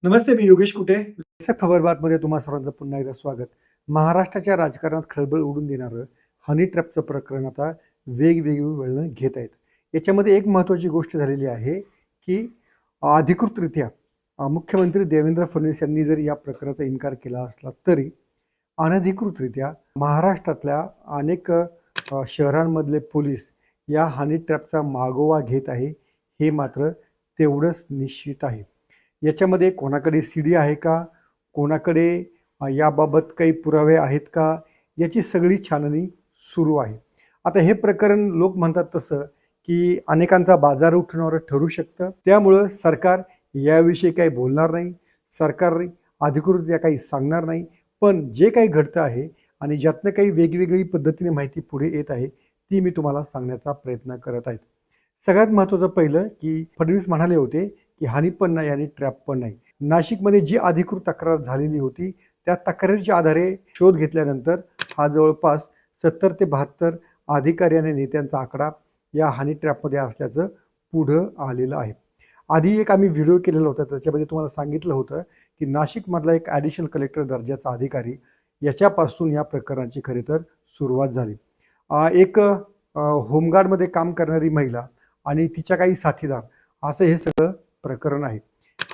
नमस्ते, मी योगेश कुटे. खबरबातमध्ये तुम्हा सर्वांचं पुन्हा एकदा स्वागत. महाराष्ट्राच्या राजकारणात खळबळ उडून देणारं हनी ट्रॅपचं प्रकरण आता वेगवेगळी वळणं घेत आहेत. याच्यामध्ये एक महत्त्वाची गोष्ट झालेली आहे की अधिकृतरित्या मुख्यमंत्री देवेंद्र फडणवीस यांनी जर या प्रकरणाचा इन्कार केला असला तरी अनधिकृतरित्या महाराष्ट्रातल्या अनेक शहरांमधले पोलीस या हनी ट्रॅपचा मागोवा घेत आहे, हे मात्र तेवढंच निश्चित आहे. याच्यामध्ये कोणाकडे सीडी आहे का, कोणाकडे याबाबत काही पुरावे आहेत का, याची सगळी छाननी सुरू आहे. आता हे प्रकरण लोक म्हणतात तसं की अनेकांचा बाजार उठवणारं ठरू शकतं. त्यामुळं सरकार याविषयी काही बोलणार नाही, सरकार अधिकृतरित्या काही सांगणार नाही. पण जे काही घडतं आहे आणि ज्यातनं काही वेगवेगळी पद्धतीने माहिती पुढे येत आहे ती मी तुम्हाला सांगण्याचा प्रयत्न करत आहे. सगळ्यात महत्त्वाचं पहिलं की फडणवीस म्हणाले होते की हानी पण नाही आणि ट्रॅप पण नाही. नाशिकमध्ये जी अधिकृत तक्रार झालेली होती त्या तक्रारीच्या आधारे शोध घेतल्यानंतर हा जवळपास 70 ते 72 अधिकारी आणि नेत्यांचा आकडा या हनी ट्रॅपमध्ये असल्याचं पुढं आलेलं आहे. आधी एक आम्ही व्हिडिओ केलेला होता, त्याच्यामध्ये तुम्हाला सांगितलं होतं की नाशिकमधला एक ॲडिशनल कलेक्टर दर्जाचा अधिकारी याच्यापासून या प्रकरणाची खरे तर सुरुवात झाली. एक होमगार्डमध्ये काम करणारी महिला आणि तिच्या काही साथीदार असं हे सगळं प्रकरण आहे.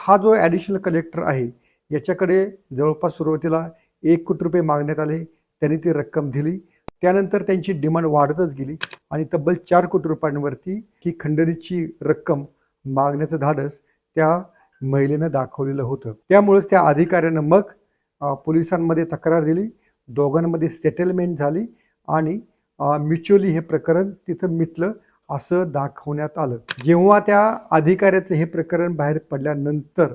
हा जो ॲडिशनल कलेक्टर आहे याच्याकडे जवळपास सुरुवातीला 1 कोटी रुपये मागण्यात आले. त्यांनी ती रक्कम दिली. त्यानंतर त्यांची डिमांड वाढतच गेली आणि तब्बल 4 कोटी रुपयांवरती ही खंडणीची रक्कम मागण्याचं धाडस त्या महिलेनं दाखवलेलं होतं. त्यामुळेच त्या अधिकाऱ्यानं मग पोलिसांमध्ये तक्रार दिली. दोघांमध्ये सेटलमेंट झाली आणि म्युच्युअली हे प्रकरण तिथं मिटलं असं दाखवण्यात आलं. जेव्हा त्या अधिकाऱ्याचं हे प्रकरण बाहेर पडल्यानंतर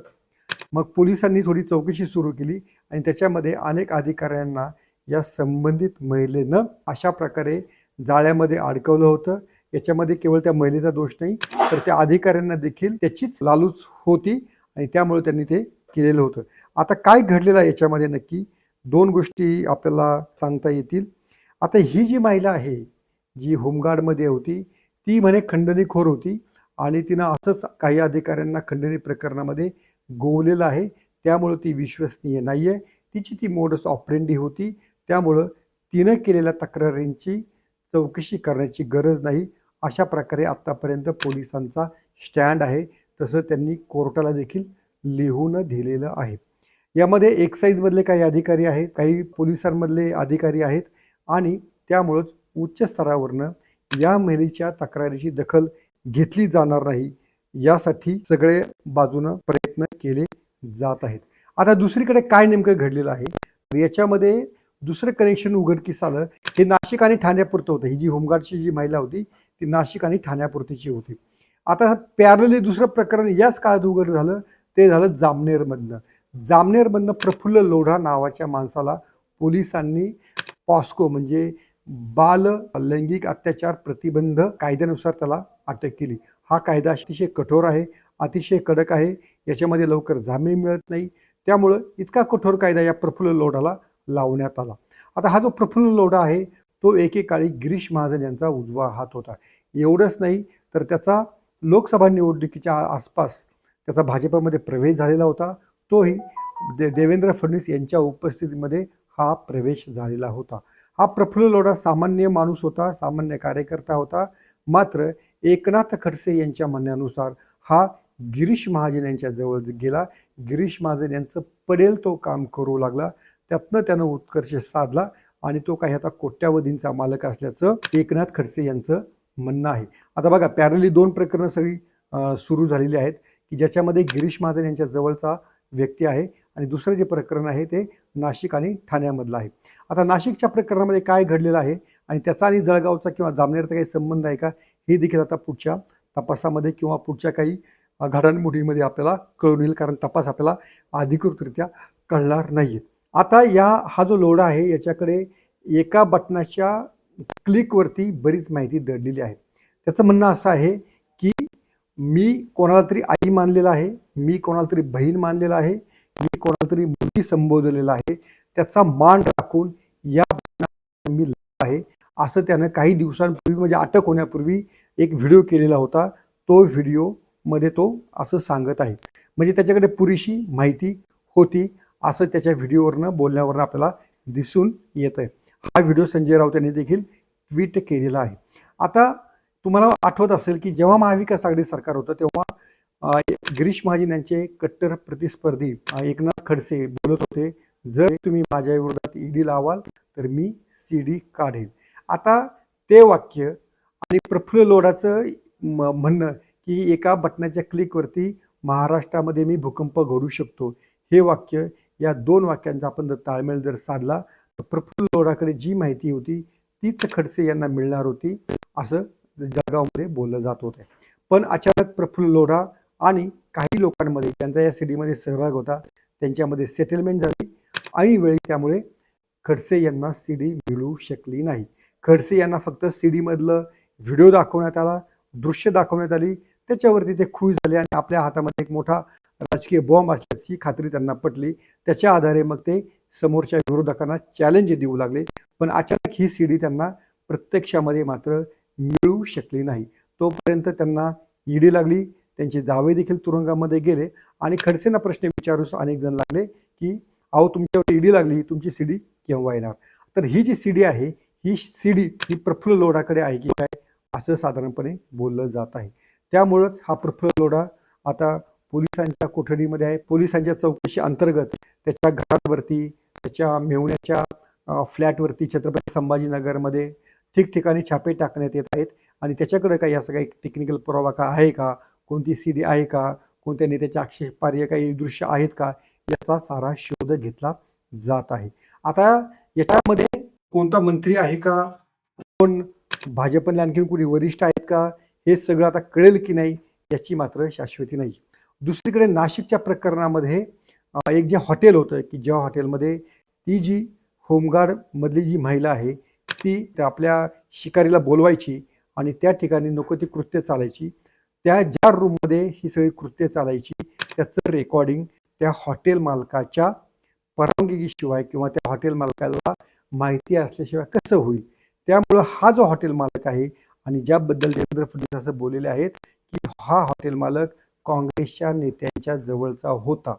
मग पोलिसांनी थोडी चौकशी सुरू केली आणि त्याच्यामध्ये अनेक अधिकाऱ्यांना या संबंधित महिलेनं अशा प्रकारे जाळ्यामध्ये अडकवलं होतं. याच्यामध्ये केवळ त्या महिलेचा दोष नाही तर त्या अधिकाऱ्यांना देखील त्याचीच लालूच होती आणि त्यामुळे त्यांनी ते केलेलं होतं. आता काय घडलेलं आहे याच्यामध्ये नक्की 2 गोष्टी आपल्याला सांगता येतील. आता ही जी महिला आहे जी होमगार्डमध्ये होती ती म्हणे खंडणीखोर होती आणि तिनं असंच काही अधिकाऱ्यांना खंडणी प्रकरणामध्ये गोवलेलं आहे. त्यामुळं ती विश्वसनीय नाही आहे. तिची ती मोडस ऑपरेंडी होती. त्यामुळं तिनं केलेल्या तक्रारींची चौकशी करण्याची गरज नाही, अशा प्रकारे आत्तापर्यंत पोलिसांचा स्टँड आहे. तसं त्यांनी कोर्टाला देखील लिहून दिलेलं आहे. यामध्ये एक्साईजमधले काही अधिकारी आहेत, काही पोलिसांमधले अधिकारी आहेत आणि त्यामुळंच उच्च स्तरावरनं या महिलेच्या तक्रारीची दखल घेतली जाणार नाही यासाठी सगळे बाजूनं प्रयत्न केले जात आहेत. आता दुसरीकडे काय नेमकं घडलेलं आहे याच्यामध्ये दुसरं कनेक्शन उघडकीस आलं. हे नाशिक आणि ठाण्यापुरतं होतं. ही जी होमगार्डची जी महिला होती ती नाशिक आणि ठाण्यापुरतीची होती. आता पॅरलली दुसरं प्रकरण याच काळात उघड झालं, ते झालं जामनेरमधनं. जामनेरमधनं प्रफुल्ल लोढा नावाच्या माणसाला पोलिसांनी पॉस्को म्हणजे बाल लैंगिक अत्याचार प्रतिबंध कायद्यानुसार त्याला अटक केली. हा कायदा अतिशय कठोर आहे, अतिशय कडक आहे. याच्यामध्ये लवकर जामीन मिळत नाही. त्यामुळं इतका कठोर कायदा या प्रफुल्ल लोढाला लावण्यात आला. आता हा जो प्रफुल्ल लोढा आहे तो एकेकाळी गिरीश महाजन यांचा उजवा हात होता. एवढंच नाही तर त्याचा लोकसभा निवडणुकीच्या आसपास त्याचा भाजपमध्ये प्रवेश झालेला होता. तोही देवेंद्र फडणवीस यांच्या उपस्थितीमध्ये हा प्रवेश झालेला होता. हा प्रफुल्ल लोढा सामान्य माणूस होता, सामान्य कार्यकर्ता होता. मात्र एकनाथ खडसे यांच्या म्हणण्यानुसार हा गिरीश महाजन यांच्या जवळ गेला. गिरीश महाजन यांचं पडेल तो काम करू लागला. त्यातनं त्यानं उत्कर्ष साधला आणि तो काही आता कोट्यावधींचा मालक असल्याचं एकनाथ खडसे यांचं म्हणणं आहे. आता बघा पॅरली 2 प्रकरणं सगळी सुरू झालेली आहेत की ज्याच्यामध्ये गिरीश महाजन यांच्या जवळचा व्यक्ती आहे आणि दुसरं जे प्रकरण आहे ते नाशिक आणि ठाण्यामधलं आहे. आता नाशिकच्या प्रकरणामध्ये काय घडलेलं आहे आणि त्याचा आणि जळगावचा किंवा जामनेरचा काही संबंध आहे का, हे देखील आता पुढच्या तपासामध्ये किंवा पुढच्या काही घडामोडीमध्ये आपल्याला कळून येईल, कारण तपास आपल्याला अधिकृतरित्या कळणार नाही. आता हा जो लोढा आहे याच्याकडे एका बटनाच्या क्लिकवरती बरीच माहिती दडलेली आहे. त्याचं म्हणणं असं आहे की मी कोणाला तरी आई मानलेला आहे, मी कोणाला तरी बहीण मानलेला आहे, मी कोणाला तरी मुली संबोधलेला आहे, त्याचा मान राखून या मी आहे असं त्यानं काही दिवसांपूर्वी म्हणजे अटक होण्यापूर्वी एक व्हिडिओ केलेला होता. तो व्हिडिओमध्ये तो असं सांगत आहे. म्हणजे त्याच्याकडे पुरेशी माहिती होती असं त्याच्या व्हिडिओवरनं बोलण्यावरनं आपल्याला दिसून येतं आहे. हा व्हिडिओ संजय राऊत यांनी देखील ट्विट केलेला आहे. आता तुम्हाला आठवत असेल की जेव्हा महाविकास आघाडी सरकार होतं तेव्हा गिरीश महाजन यांचे कट्टर प्रतिस्पर्धी एकनाथ खडसे बोलत होते, जर तुम्ही माझ्या विरोधात ईडी लावाल तर मी सीडी काढेन. आता ते वाक्य आणि प्रफुल्ल लोढाचं म्हणणं की एका बटनाच्या क्लिकवरती महाराष्ट्रामध्ये मी भूकंप घडू शकतो, हे वाक्य, या दोन वाक्यांचा आपण जर ताळमेळ जर साधला तर प्रफुल्ल लोढाकडे जी माहिती होती तीच खडसे यांना मिळणार होती असं जळगावमध्ये बोललं जात होतं. पण अचानक प्रफुल्ल लोढा आणि काही लोकांमध्ये त्यांचा या सीडीमध्ये सहभाग होता, त्यांच्यामध्ये सेटलमेंट झाली ऐन वेळी, त्यामुळे खडसे यांना सीडी मिळू शकली नाही. खडसे यांना फक्त सीडीमधलं व्हिडिओ दाखवण्यात आला, दृश्य दाखवण्यात आली, त्याच्यावरती ते खुश झाले आणि आपल्या हातामध्ये एक मोठा राजकीय बॉम्ब असल्याची खात्री त्यांना पटली. त्याच्या आधारे मग ते समोरच्या विरोधकांना चॅलेंज देऊ लागले. पण अचानक ही सीडी त्यांना प्रत्यक्षामध्ये मात्र मिळू शकली नाही. तोपर्यंत त्यांना ईडी लागली, त्यांचे जावे देखील तुरुंगामध्ये गेले आणि खडसेंना प्रश्न विचारूस अनेक जण लागले की अहो तुमच्यावर ईडी लागली, तुमची सीडी केव्हा येणार. तर ही जी सीडी आहे ही सीडी ही प्रफुल्ल लोढाकडे आहे की काय असं साधारणपणे बोललं जात आहे. त्यामुळंच हा प्रफुल्ल लोढा आता पोलिसांच्या कोठडीमध्ये आहे. पोलिसांच्या चौकशी अंतर्गत त्याच्या घरावरती, त्याच्या मेहुण्याच्या फ्लॅटवरती छत्रपती संभाजीनगरमध्ये ठिकठिकाणी छापे टाकण्यात येत आहेत आणि त्याच्याकडे काही असं काही टेक्निकल पुरावा का आहे का, कोणती सीडी आहे का, कोणत्या नेत्याच्या आक्षेपार्ह काही दृश्य आहेत का, याचा सारा शोध घेतला जात आहे. आता याच्यामध्ये कोणता मंत्री आहे का, कोण भाजपने आणखीन कोणी वरिष्ठ आहेत का, हे सगळं आता कळेल की नाही याची मात्र शाश्वती नाही. दुसरीकडे नाशिकच्या प्रकरणामध्ये एक जे हॉटेल होतं की ज्या हॉटेलमध्ये ती जी होमगार्ड मधली जी महिला आहे ती आपल्या शिकारीला बोलवायची आणि त्या ठिकाणी नको ती कृत्य चालायची, त्या ज्या रूममध्ये ही सगळी कृत्य चालायची त्याचं रेकॉर्डिंग त्या हॉटेल मालकाच्या परवानगीशिवाय किंवा त्या हॉटेल मालकाला माहिती असल्याशिवाय कसं होईल. त्यामुळं हा जो हॉटेल मालक आहे आणि ज्याबद्दल देवेंद्र फडणवीस असं बोललेले आहेत की हा हॉटेल मालक काँग्रेसच्या नेत्यांच्या जवळचा होता.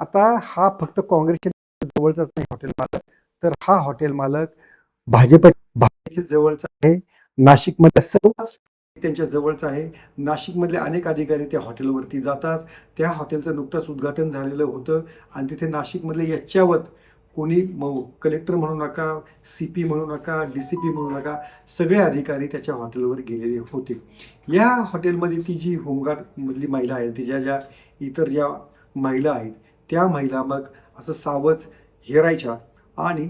आता हा फक्त काँग्रेसच्या जवळचाच नाही हॉटेल मालक, तर हा हॉटेल मालक भाजपच्या जवळचा आहे, नाशिकमध्ये सर्वच त्यांच्या जवळचा आहे. नाशिकमधले अनेक अधिकारी त्या हॉटेलवरती जातात. त्या हॉटेलचं नुकतंच उद्घाटन झालेलं होतं आणि तिथे नाशिकमधले याच्यावत कोणी कलेक्टर म्हणू नका, CP म्हणू नका, DCP म्हणू नका, सगळे अधिकारी त्याच्या हॉटेलवर गेलेले होते. या हॉटेलमध्ये ती जी होमगार्डमधली महिला आहे, तिच्या ज्या इतर ज्या महिला आहेत त्या महिला मग असं सावज हेरायच्या आणि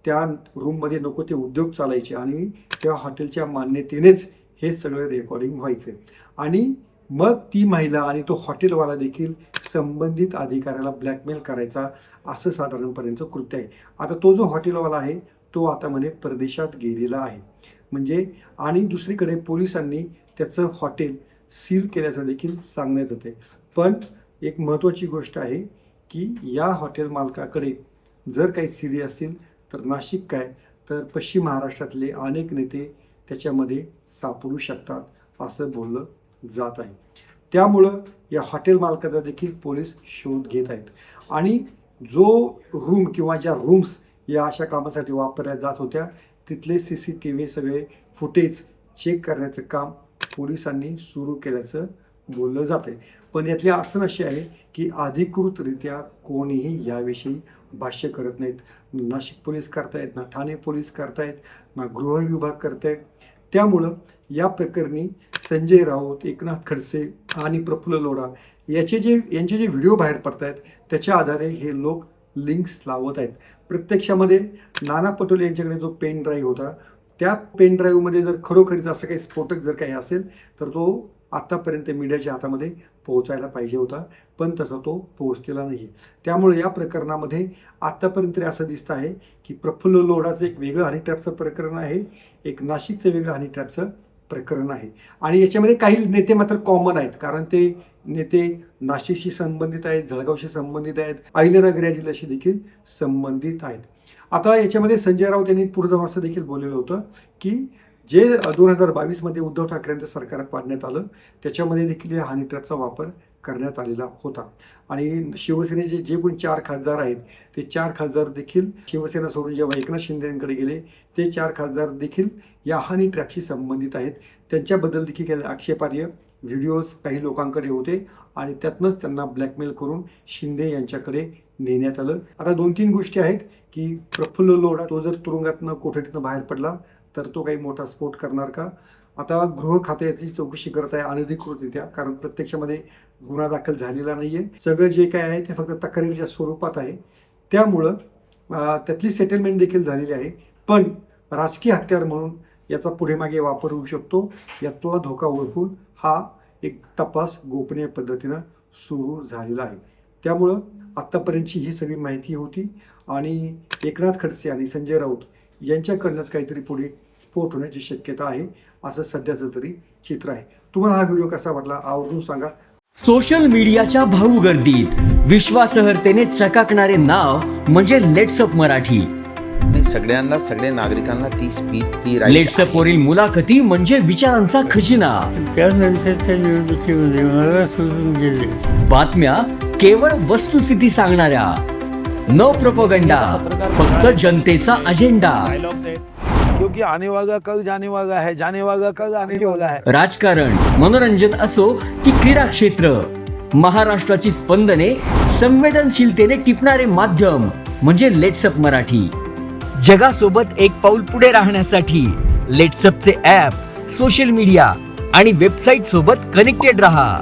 त्या रूममध्ये नको ते उद्योग चालायचे आणि त्या हॉटेलच्या मान्यतेनेच हे सगळं रेकॉर्डिंग व्हायचं आणि मग ती महिला आणि तो हॉटेलवाला देखील संबंधित अधिकाऱ्याला ब्लॅकमेल करायचा, असं साधारणपर्यंत कृत्य आहे. आता तो जो हॉटेलवाला आहे तो आता म्हणे परदेशात गेलेला आहे म्हणजे, आणि दुसरीकडे पोलिसांनी त्याचं हॉटेल सील केल्याचं देखील सांगण्यात येते. पण एक महत्त्वाची गोष्ट आहे की या हॉटेल मालकाकडे जर काही सीडी असतील तर नाशिक काय तर पश्चिम महाराष्ट्रातले अनेक नेते त्याच्यामध्ये सापडू शकतात असं बोललं जात आहे. त्यामुळं या हॉटेल मालकाचा देखील पोलीस शोध घेत आहेत आणि जो रूम किंवा ज्या रूम्स या अशा कामासाठी वापरल्या जात होत्या तिथले CCTV सगळे फुटेज चेक करण्याचं काम पोलिसांनी सुरू केल्याचं बोललं जात आहे. पण यातली अडचण अशी आहे की अधिकृतरित्या कोणीही याविषयी भाष्य करत नाहीत. नाशिक पोलीस करतायत ना, ठाणे पोलीस करतायत ना, गृह विभाग करतायत. त्यामुळं या प्रकरणी संजय राऊत, एकनाथ खडसे आणि प्रफुल्ल लोढा यांचे जे व्हिडिओ बाहेर पडत आहेत त्याच्या आधारे हे लोक लिंक्स लावत आहेत. प्रत्यक्षामध्ये नाना पटोले यांच्याकडे जो पेन ड्राईव्ह होता त्या पेन ड्राईव्हमध्ये जर खरोखरीच असं काही स्फोटक जर काही असेल तर तो आत्तापर्यंत मीडियाच्या हातामध्ये पोहोचायला पाहिजे होता, पण तसा तो पोहोचलेला नाही. त्यामुळे या प्रकरणामध्ये आत्तापर्यंत तरी असं दिसतं आहे की प्रफुल्ल लोढाचं एक वेगळं हनी ट्रॅपचं प्रकरण आहे, एक नाशिकचं वेगळं हनी ट्रॅपचं प्रकरण आहे आणि याच्यामध्ये काही नेते मात्र कॉमन आहेत, कारण ते नेते नाशिकशी संबंधित आहेत, जळगावशी संबंधित आहेत, अहिल्यानगर या जिल्ह्याशी देखील संबंधित आहेत. आता याच्यामध्ये संजय राऊत यांनी पुढे जाऊन असं देखील बोललेलं होतं की जे 2022 मध्ये उद्धव ठाकरेंचं सरकार पाडण्यात आलं त्याच्यामध्ये देखील या हनी ट्रॅपचा वापर करण्यात आलेला होता. आणि शिवसेनेचे जे कोणी 4 खासदार आहेत ते 4 खासदार देखील शिवसेना सोडून जेव्हा एकनाथ शिंदेंकडे गेले ते 4 खासदार देखील या हनी ट्रॅपशी संबंधित आहेत. त्यांच्याबद्दल देखील काही आक्षेपार्ह व्हिडिओज काही लोकांकडे होते आणि त्यातनंच त्यांना ब्लॅकमेल करून शिंदे यांच्याकडे नेण्यात आलं. आता 2-3 गोष्टी आहेत की प्रफुल्ल लोढा तो जर तुरुंगातनं कोठडीतनं बाहेर पडला तर तो काही मोठा स्फोट करणार का? आता गृह खात्याची चौकशी करत आहे अनधिकृतरित्या, कारण प्रत्यक्षामध्ये गुन्हा दाखल झालेला नाही आहे. सगळं जे काय आहे ते फक्त तक्रारीच्या स्वरूपात आहे. त्यामुळं त्यातली सेटलमेंट देखील झालेली आहे. पण राजकीय हत्यार म्हणून याचा पुढे मागे वापर होऊ शकतो. यातला धोका ओळखून हा एक तपास गोपनीय पद्धतीनं सुरू झालेला आहे. त्यामुळं आत्तापर्यंतची ही सगळी माहिती होती आणि एकनाथ खडसे आणि संजय राऊत यांच्याकडनंच काहीतरी पुढे स्फोट होण्याची शक्यता आहे असं सध्याचं तरी चित्र आहे. तुम्हाला हा व्हिडिओ कसा वाटला आवर्जून सांगा. सोशल मीडियाच्या भाऊ गर्दीत विश्वासार्हतेने चकाकणारे नाव म्हणजे लेट्सअप मराठी. सगळ्यांना, सगळ्या नागरिकांना ती स्पीच, ती लेट्सअप वरील मुलाखती म्हणजे विचारांचा खजिना. त्यानंतरच्या निवडणुकीमध्ये मला सोडून गेले. बातम्या केवळ वस्तुस्थिती सांगणाऱ्या, न प्रोपगंडा, फक्त जनतेचा अजेंडा. क्योंकि आने वाला कल जाने वाला है, जाने वाला कल आने वाला है. राजकारण, मनोरंजन असो की क्रीडा क्षेत्र, महाराष्ट्राची स्पंदने संवेदनशीलतेने टिपणारे माध्यम म्हणजे लेट्सअप मराठी. जगासोबत एक पाऊल पुढे राहण्यासाठी लेट्सअपचे ॲप, सोशल मीडिया आणि वेबसाईट सोबत कनेक्टेड रहा.